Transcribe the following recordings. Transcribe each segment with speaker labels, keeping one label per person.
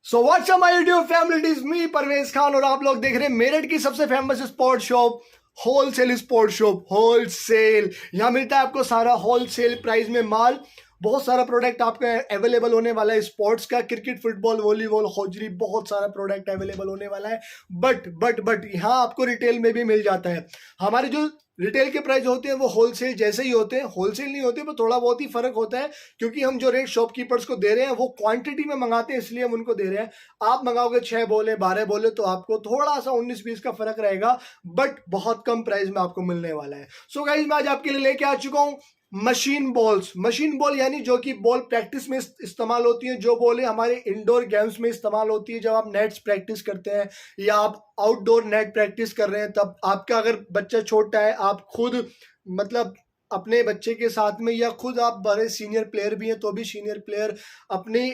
Speaker 1: So what's up my YouTube family, it is me Parvez Khan और आप लोग देख रहे हैं मेरठ की सबसे famous sport shop wholesale sport shop. Wholesale यहाँ मिलता है आपको सारा होलसेल प्राइस में माल। बहुत सारा प्रोडक्ट आपका अवेलेबल होने वाला है स्पोर्ट्स का, क्रिकेट, फुटबॉल, वॉलीबॉल, हॉजरी, बहुत सारा प्रोडक्ट अवेलेबल होने वाला है। बट यहाँ आपको रिटेल में भी मिल जाता है। हमारे जो रिटेल के प्राइस होते हैं वो होलसेल जैसे ही होते हैं, होलसेल नहीं होते पर थोड़ा बहुत ही फर्क होता है, क्योंकि हम जो रेट शॉपकीपर्स को दे रहे हैं वो क्वांटिटी में मंगाते हैं, इसलिए हम उनको दे रहे हैं। आप मंगाओगे 6 बोले 12 बोले तो आपको थोड़ा सा 19-20 का फर्क रहेगा, बट बहुत कम प्राइस में आपको मिलने वाला है। सो गाइस, मैं आज आपके लिए लेके आ चुका हूँ मशीन बॉल्स। मशीन बॉल यानी जो कि बॉल प्रैक्टिस में इस्तेमाल होती है, जो बॉलें हमारे इंडोर गेम्स में इस्तेमाल होती है। जब आप नेट्स प्रैक्टिस करते हैं या आप आउटडोर नेट प्रैक्टिस कर रहे हैं, तब आपका अगर बच्चा छोटा है, आप खुद मतलब अपने बच्चे के साथ में, या खुद आप बड़े सीनियर प्लेयर भी हैं तो भी सीनियर प्लेयर अपनी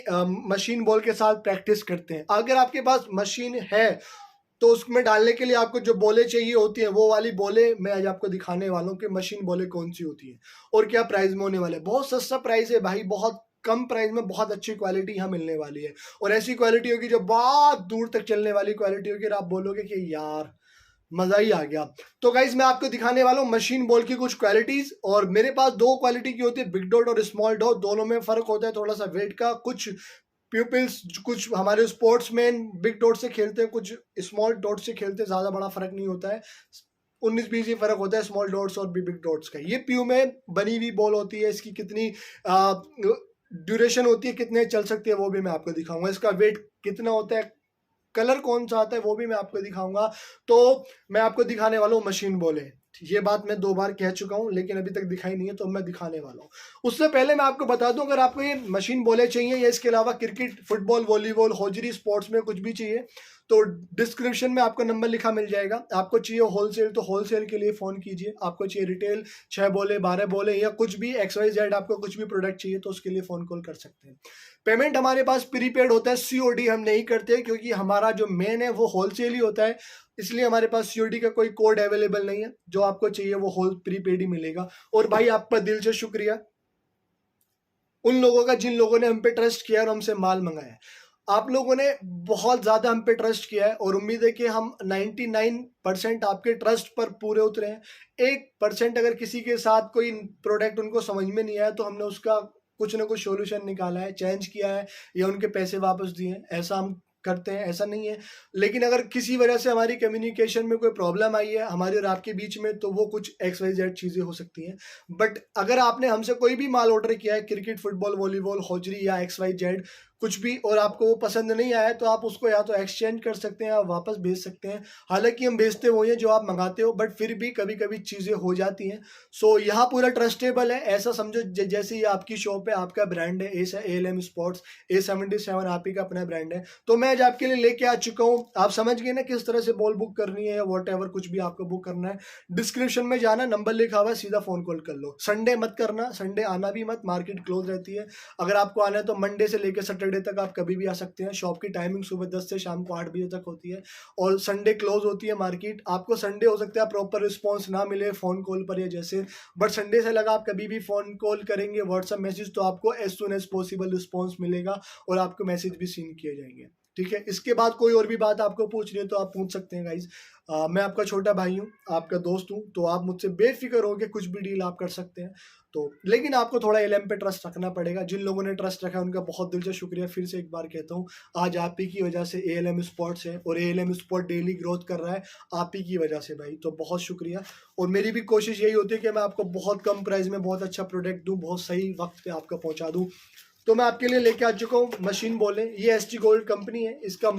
Speaker 1: मशीन बॉल के साथ प्रैक्टिस करते हैं। अगर आपके पास मशीन है तो उसमें डालने के लिए आपको जो बोले चाहिए होती है, वो वाली बोले मैं आज आपको दिखाने वाला हूँ कि मशीन बोले कौन सी होती है और क्या प्राइस में होने वाले। बहुत सस्ता प्राइस है भाई, बहुत कम प्राइस में बहुत अच्छी क्वालिटी यहाँ मिलने वाली है। और ऐसी क्वालिटी होगी जो बहुत दूर तक चलने वाली क्वालिटी होगी और आप बोलोगे कि यार मजा ही आ गया। तो गाइज मैं आपको दिखाने वाला हूँ मशीन बॉल की कुछ क्वालिटीज। और मेरे पास दो क्वालिटी की होती है, बिग डॉट और स्मॉल डॉट। दोनों में फर्क होता है थोड़ा सा वेट का। कुछ प्यूपिल्स, कुछ हमारे स्पोर्ट्समैन बिग डॉट से खेलते हैं, कुछ स्मॉल डॉट से खेलते हैं। ज्यादा बड़ा फर्क नहीं होता है, 19-20 ही फर्क होता है स्मॉल डॉट्स और बिग डॉट्स का। ये प्यू में बनी हुई बॉल होती है। इसकी कितनी ड्यूरेशन होती है, कितने चल सकती है, वो भी मैं आपको दिखाऊंगा। इसका वेट कितना होता है, कलर कौन सा आता है, वो भी मैं आपको दिखाऊंगा। तो मैं आपको दिखाने वाला हूँ मशीन बॉलें। ये बात मैं 2 बार कह चुका हूँ लेकिन अभी तक दिखाई नहीं है, तो मैं दिखाने वाला हूँ। उससे पहले मैं आपको बता दूं, अगर आपको ये मशीन बॉलें चाहिए या इसके अलावा cricket, football, volleyball, hosiery, sports में कुछ भी चाहिए तो डिस्क्रिप्शन में आपको नंबर लिखा मिल जाएगा। आपको चाहिए होलसेल तो होलसेल के लिए फोन कीजिए। आपको चाहिए रिटेल 6 बोले 12 बोले या कुछ भी XYZ, आपको कुछ भी प्रोडक्ट चाहिए तो उसके लिए फोन कॉल कर सकते हैं। पेमेंट हमारे पास प्रीपेड होता है, COD हम नहीं करते, क्योंकि हमारा जो मेन है वो होलसेल ही होता है। इसलिए हमारे पास COD का कोई कोड अवेलेबल नहीं है। जो आपको चाहिए वो होल प्रीपेड ही मिलेगा। और भाई आपका दिल से शुक्रिया उन लोगों का जिन लोगों ने हम पे ट्रस्ट किया और हमसे माल मंगाया। आप लोगों ने बहुत ज्यादा हम पे ट्रस्ट किया है और उम्मीद है कि हम 99% आपके ट्रस्ट पर पूरे उतरे हैं। 1% अगर किसी के साथ कोई प्रोडक्ट उनको समझ में नहीं आया तो हमने उसका कुछ ना कुछ सॉल्यूशन निकाला है, चेंज किया है या उनके पैसे वापस दिए हैं। ऐसा हम करते हैं, ऐसा नहीं है। लेकिन अगर किसी वजह से हमारी कम्युनिकेशन में कोई प्रॉब्लम आई है हमारे और आपके बीच में, तो वो कुछ XYZ चीजें हो सकती हैं। बट अगर आपने हमसे कोई भी माल ऑर्डर किया है, क्रिकेट, फुटबॉल, वॉलीबॉल, हॉजरी या XYZ कुछ भी, और आपको वो पसंद नहीं आया, तो आप उसको या तो एक्सचेंज कर सकते हैं या वापस भेज सकते हैं। हालांकि हम भेजते वही हैं जो आप मंगाते हो, बट फिर भी कभी कभी चीज़ें हो जाती हैं। सो यहाँ पूरा ट्रस्टेबल है। ऐसा समझो जैसे ये आपकी शॉप है, आपका ब्रांड है ALM स्पोर्ट्स, A77 आप ही का अपना ब्रांड है। तो मैं आज आपके लिए लेके आ चुका हूँ। आप समझ गए ना किस तरह से बॉल बुक करनी है या वॉट एवर कुछ भी आपको बुक करना है। डिस्क्रिप्शन में जाना, नंबर लिखा हुआ है, सीधा फोन कॉल कर लो। संडे मत करना, संडे आना भी मत, मार्केट क्लोज रहती है। अगर आपको आना है तो मंडे से लेकर सैटरडे तक आप कभी भी आ सकते हैं। शॉप की टाइमिंग सुबह 10 से शाम को 8 बजे तक होती है और संडे क्लोज होती है मार्केट। आपको संडे हो सकता है प्रॉपर रिस्पॉन्स ना मिले फोन कॉल पर या जैसे, बट संडे से लगा आप कभी भी फोन कॉल करेंगे, व्हाट्सएप मैसेज, तो आपको as soon as possible response मिलेगा और आपको मैसेज भी सीन किए जाएंगे। ठीक है, इसके बाद कोई और भी बात आपको पूछनी है तो आप पूछ सकते हैं गाइज। मैं आपका छोटा भाई हूँ, आपका दोस्त हूँ, तो आप मुझसे बेफिक्र हो के कुछ भी डील आप कर सकते हैं। तो लेकिन आपको थोड़ा ALM पे ट्रस्ट रखना पड़ेगा। जिन लोगों ने ट्रस्ट रखा है उनका बहुत दिल से शुक्रिया। फिर से एक बार कहता हूँ, आज आप ही की वजह से ALM स्पोर्ट्स है और ALM स्पोर्ट डेली ग्रोथ कर रहा है, आप ही की वजह से भाई। तो बहुत शुक्रिया। और मेरी भी कोशिश यही होती है कि मैं आपको बहुत कम प्राइस में बहुत अच्छा प्रोडक्ट दूँ, बहुत सही वक्त पे आपको पहुँचा दूँ। तो मैं आपके लिए लेके आ चुका हूँ मशीन बॉल है। ये SG गोल्ड कंपनी है, इसका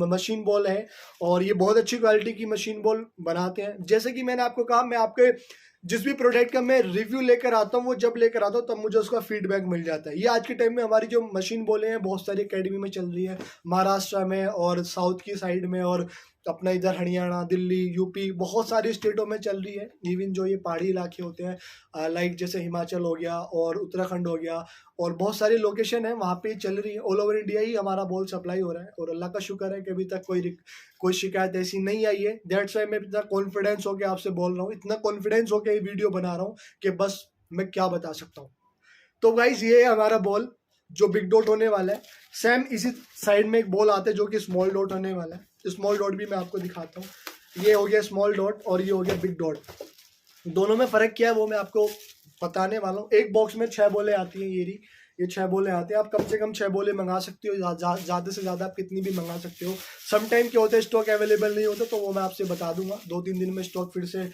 Speaker 1: मशीन बॉल है और ये बहुत अच्छी क्वालिटी की मशीन बॉल बनाते हैं। जैसे कि मैंने आपको कहा, मैं आपके जिस भी प्रोडक्ट का मैं रिव्यू लेकर आता हूँ, वो जब लेकर आता हूँ तब मुझे उसका फीडबैक मिल जाता है। ये आज के टाइम में हमारी जो मशीन बॉलें हैं बहुत सारी अकेडमी में चल रही है, महाराष्ट्र में और साउथ की साइड में, और अपना इधर हरियाणा, दिल्ली, यूपी, बहुत सारी स्टेटों में चल रही है। इवन जो ये पहाड़ी इलाके होते हैं लाइक जैसे हिमाचल हो गया और उत्तराखंड हो गया और बहुत सारी लोकेशन है वहाँ पे चल रही है। ऑल ओवर इंडिया ही हमारा बॉल सप्लाई हो रहा है और अल्लाह का शुक्र है कि अभी तक कोई शिकायत ऐसी नहीं आई है। दैट्स वाई मैं इतना कॉन्फिडेंस होकर आपसे बोल रहा हूँ, इतना कॉन्फिडेंस होकर ये वीडियो बना रहा हूँ कि बस मैं क्या बता सकता हूँ। तो गाइज ये है हमारा बॉल। जो बिग डॉट होने वाला है। सेम इसी साइड में एक बॉल आता है जो कि स्मॉल डॉट होने वाला है। स्मॉल डॉट भी मैं आपको दिखाता हूँ। ये हो गया स्मॉल डॉट और ये हो गया बिग डॉट। दोनों में फ़र्क क्या है वो मैं आपको बताने वाला हूँ। एक बॉक्स में 6 बॉलें आती हैं, ये 6 बॉलें आती हैं। आप कम से कम 6 बॉलें मंगा सकते हो, ज़्यादा से ज़्यादा आप कितनी भी मंगा सकते हो। सम टाइम क्या होता है स्टॉक अवेलेबल नहीं होता, तो वो मैं आपसे बता दूंगा। 2-3 दिन में स्टॉक फिर से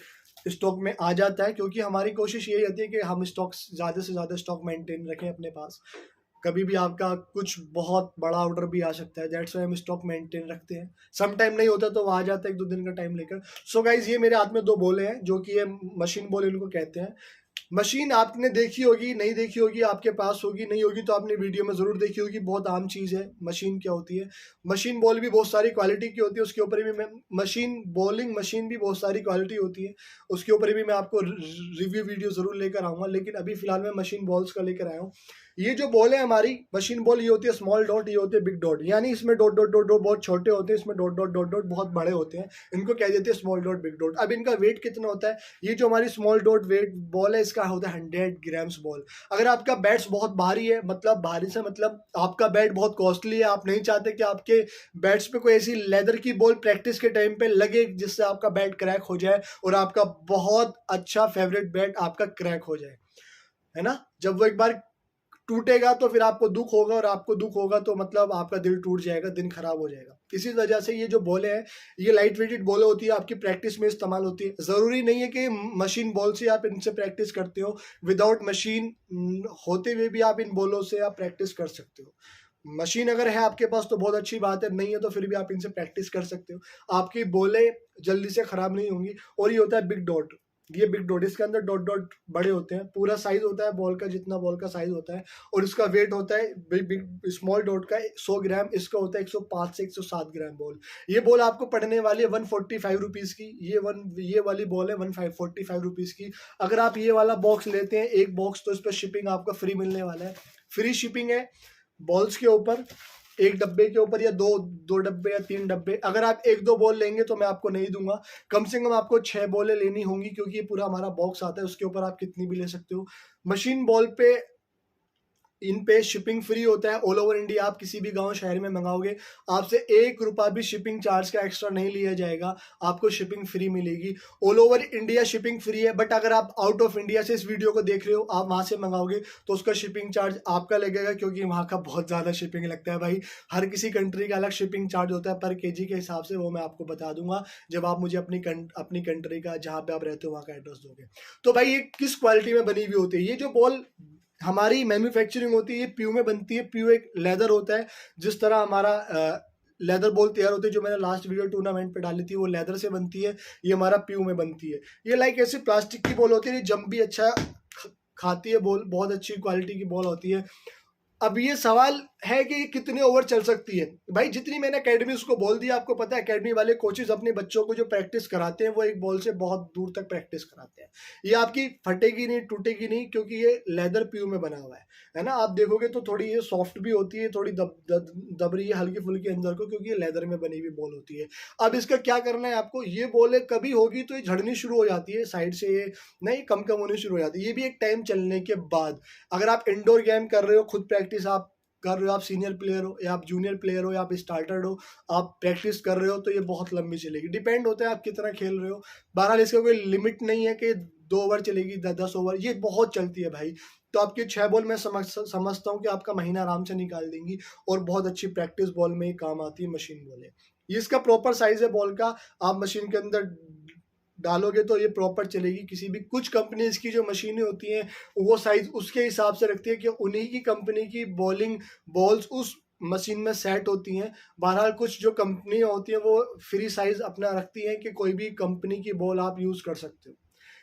Speaker 1: स्टॉक में आ जाता है, क्योंकि हमारी कोशिश यही होती है कि हम स्टॉक ज़्यादा से ज़्यादा स्टॉक मेंटेन रखें अपने पास। कभी भी आपका कुछ बहुत बड़ा ऑर्डर भी आ सकता है, दैट्स वाई हम स्टॉक मेंटेन रखते हैं। सम टाइम नहीं होता तो वो आ जाता है 1-2 दिन का टाइम लेकर। सो गाइज ये मेरे हाथ में 2 बॉलें हैं जो कि ये मशीन बॉल इनको कहते हैं। मशीन आपने देखी होगी, नहीं देखी होगी, आपके पास होगी, नहीं होगी तो आपने वीडियो में ज़रूर देखी होगी। बहुत आम चीज़ है मशीन क्या होती है। मशीन बॉल भी बहुत सारी क्वालिटी की होती है, उसके ऊपर भी मैं मशीन बॉलिंग मशीन भी बहुत सारी क्वालिटी होती है, उसके ऊपर भी मैं आपको रिव्यू वीडियो ज़रूर लेकर आऊँगा। लेकिन अभी फ़िलहाल मैं मशीन बॉल्स का लेकर आया हूँ। ये जो बॉल है हमारी मशीन बॉल, ये होती है स्मॉल डॉट, ये होते हैं बिग डॉट। यानी इसमें डॉट डॉट डॉट डॉट बहुत छोटे होते हैं, इसमें डॉट डॉट डॉट डॉट बहुत बड़े होते हैं। इनको कह देते हैं स्मॉल डॉट बिग डॉट। अब इनका वेट कितना होता है? ये जो हमारी स्मॉल डॉट वेट बॉल है इसका होता है 100 ग्राम्स बॉल। अगर आपका बैट्स बहुत भारी है, मतलब भारी से मतलब आपका बैट बहुत कॉस्टली है, आप नहीं चाहते कि आपके बैट्स पे कोई ऐसी लेदर की बॉल प्रैक्टिस के टाइम पे लगे जिससे आपका बैट क्रैक हो जाए और आपका बहुत अच्छा फेवरेट बैट आपका क्रैक हो जाए, है ना। जब वो एक बार टूटेगा तो फिर आपको दुख होगा, और आपको दुख होगा तो मतलब आपका दिल टूट जाएगा, दिन खराब हो जाएगा। इसी वजह से ये जो बॉलें हैं ये लाइट वेटेड बॉलें होती है, आपकी प्रैक्टिस में इस्तेमाल होती है। ज़रूरी नहीं है कि मशीन बॉल से आप इनसे प्रैक्टिस करते हो, विदाउट मशीन होते हुए भी आप इन बॉलों से आप प्रैक्टिस कर सकते हो। मशीन अगर है आपके पास तो बहुत अच्छी बात है, नहीं है तो फिर भी आप इनसे प्रैक्टिस कर सकते हो, आपकी बॉलें जल्दी से ख़राब नहीं होंगी। और ये होता है बिग डॉट। ये बिग डॉट, इसके अंदर डॉट डॉट बड़े होते हैं, पूरा साइज होता है बॉल का जितना बॉल का साइज होता है, और इसका वेट होता है बिग स्मॉल डॉट का 100 ग्राम, इसका होता है 105 से 107 ग्राम बॉल। ये बॉल आपको पड़ने वाली है 145 रुपीज़ की। ये वाली बॉल है 145 रुपीज़ की। अगर आप ये वाला बॉक्स लेते हैं एक बॉक्स, तो इस पर शिपिंग आपका फ्री मिलने वाला है। फ्री शिपिंग है बॉल्स के ऊपर, एक डब्बे के ऊपर, या दो डब्बे या 3 डब्बे। अगर आप 1-2 बॉल लेंगे तो मैं आपको नहीं दूंगा, कम से कम आपको 6 बॉलें लेनी होंगी, क्योंकि ये पूरा हमारा बॉक्स आता है, उसके ऊपर आप कितनी भी ले सकते हो। मशीन बॉल पे इन पे शिपिंग फ्री होता है ऑल ओवर इंडिया। आप किसी भी गांव शहर में मंगाओगे, आपसे 1 रुपया भी शिपिंग चार्ज का एक्स्ट्रा नहीं लिया जाएगा, आपको शिपिंग फ्री मिलेगी। All over India shipping free है, बट अगर आप आउट ऑफ इंडिया से इस वीडियो को देख रहे हो, आप वहां से मंगाओगे तो उसका शिपिंग चार्ज आपका लगेगा, क्योंकि वहां का बहुत ज़्यादा शिपिंग लगता है भाई। हर किसी कंट्री का अलग शिपिंग चार्ज होता है पर केजी के हिसाब से, वो मैं आपको बता दूंगा जब आप मुझे अपनी कंट्री का, जहाँ पे आप रहते हो वहाँ का एड्रेस दोगे। तो भाई ये किस क्वालिटी में बनी हुई होती है? ये जो बॉल हमारी मैन्युफैक्चरिंग होती है ये प्यू में बनती है। प्यू एक लेदर होता है, जिस तरह हमारा लेदर बॉल तैयार होती है, जो मैंने लास्ट वीडियो टूर्नामेंट पे डाली थी, वो लेदर से बनती है। ये हमारा प्यू में बनती है। ये लाइक ऐसे प्लास्टिक की बॉल होती है, ये जंप भी अच्छा खाती है बॉल, बहुत अच्छी क्वालिटी की बॉल होती है। अब ये सवाल है कि ये कितने ओवर चल सकती है। भाई जितनी मैंने एकेडमी उसको बोल दिया, आपको पता है एकेडमी वाले कोचेज अपने बच्चों को जो प्रैक्टिस कराते हैं वो एक बॉल से बहुत दूर तक प्रैक्टिस कराते हैं। ये आपकी फटेगी नहीं, टूटेगी नहीं, क्योंकि ये लेदर प्यू में बना हुआ है ना। आप देखोगे तो थोड़ी ये सॉफ्ट भी होती है, थोड़ी दब रही है हल्की फुल्की अंदर को, क्योंकि ये लेदर में बनी हुई बॉल होती है। अब इसका क्या करना है आपको, ये बॉल कभी होगी तो ये झड़नी शुरू हो जाती है साइड से, ये नहीं कम कम होनी शुरू हो जाती है, ये भी एक टाइम चलने के बाद। अगर आप इंडोर गेम कर रहे हो, खुद प्रैक्टिस आप कर रहे हो, आप सीनियर प्लेयर हो या आप जूनियर प्लेयर हो या आप स्टार्टर हो, आप प्रैक्टिस कर रहे हो, तो ये बहुत लंबी चलेगी। डिपेंड होता है आप कितना खेल रहे हो। बहरहाल इसका कोई लिमिट नहीं है कि 2 ओवर चलेगी, 10 ओवर, ये बहुत चलती है भाई। तो आपकी 6 बॉल मैं समझता हूँ कि आपका महीना आराम से निकाल देंगी, और बहुत अच्छी प्रैक्टिस बॉल में ही काम आती है मशीन बॉल है। ये इसका प्रॉपर साइज है बॉल का, आप मशीन के अंदर डालोगे तो ये प्रॉपर चलेगी। किसी भी कुछ कंपनीज की जो मशीनें होती हैं वो साइज उसके हिसाब से रखती है कि उन्हीं की कंपनी की बॉलिंग बॉल्स उस मशीन में सेट होती हैं। बहरहाल कुछ जो कंपनी होती हैं वो फ्री साइज अपना रखती हैं कि कोई भी कंपनी की बॉल आप यूज़ कर सकते हो।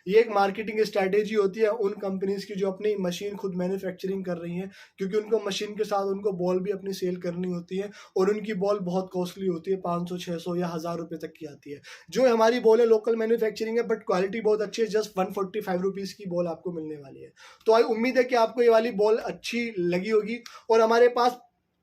Speaker 1: ये एक मार्केटिंग स्ट्रैटेजी होती है उन कंपनीज की जो अपनी मशीन खुद मैन्युफैक्चरिंग कर रही हैं, क्योंकि उनको मशीन के साथ उनको बॉल भी अपनी सेल करनी होती है, और उनकी बॉल बहुत कॉस्टली होती है, 500 600 या 1000 रुपये तक की आती है। जो हमारी बॉल है लोकल मैन्युफैक्चरिंग है, बट क्वालिटी बहुत अच्छी है, जस्ट 145 रुपीज़ की बॉल आपको मिलने वाली है। तो आई उम्मीद है कि आपको ये वाली बॉल अच्छी लगी होगी। और हमारे पास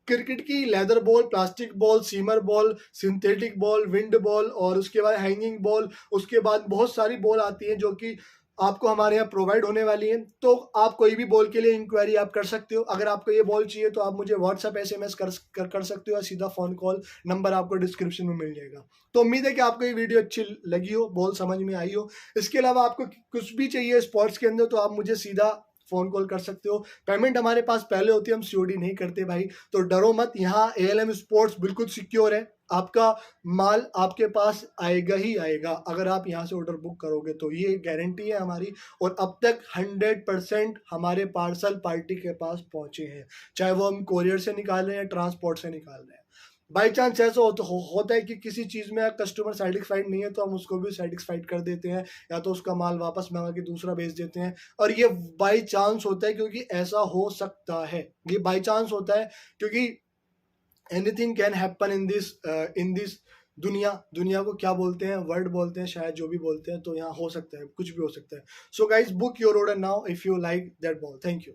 Speaker 1: क्रिकेट की leather ball, plastic ball, seamer ball, synthetic ball, wind ball, और उसके बाद हैंगिंग बॉल, उसके बाद बहुत सारी बॉल आती हैं जो कि आपको हमारे यहाँ प्रोवाइड होने वाली है। तो आप कोई भी बॉल के लिए इंक्वायरी आप कर सकते हो। अगर आपको ये बॉल चाहिए तो आप मुझे व्हाट्सएप SMS कर सकते हो, या सीधा फ़ोन कॉल नंबर आपको डिस्क्रिप्शन में मिल जाएगा। तो उम्मीद है कि आपको ये वीडियो अच्छी लगी हो, बॉल समझ में आई हो। इसके अलावा आपको कुछ भी चाहिए स्पोर्ट्स के अंदर तो आप मुझे सीधा फ़ोन कॉल कर सकते हो। पेमेंट हमारे पास पहले होती है, हम COD नहीं करते भाई, तो डरो मत। यहाँ ALM स्पोर्ट्स बिल्कुल सिक्योर है। आपका माल आपके पास आएगा ही आएगा अगर आप यहाँ से ऑर्डर बुक करोगे, तो ये गारंटी है हमारी। और अब तक 100% हमारे पार्सल पार्टी के पास पहुंचे हैं, चाहे वो हम कोरियर से निकाल रहे हैं या ट्रांसपोर्ट से निकाल रहे हैं। बाई चांस ऐसा होता है कि किसी चीज़ में कस्टमर सेटिस्फाइड नहीं है, तो हम उसको भी सेटिस्फाइड कर देते हैं, या तो उसका माल वापस मंगा के दूसरा भेज देते हैं। और ये बाई चांस होता है, क्योंकि ऐसा हो सकता है, ये बाई चांस होता है, क्योंकि anything can happen in this दुनिया को क्या बोलते हैं, वर्ड बोलते हैं शायद, जो भी बोलते हैं, तो यहाँ हो सकता है, कुछ भी हो सकता है। So guys, book your order now if you like that ball. Thank you.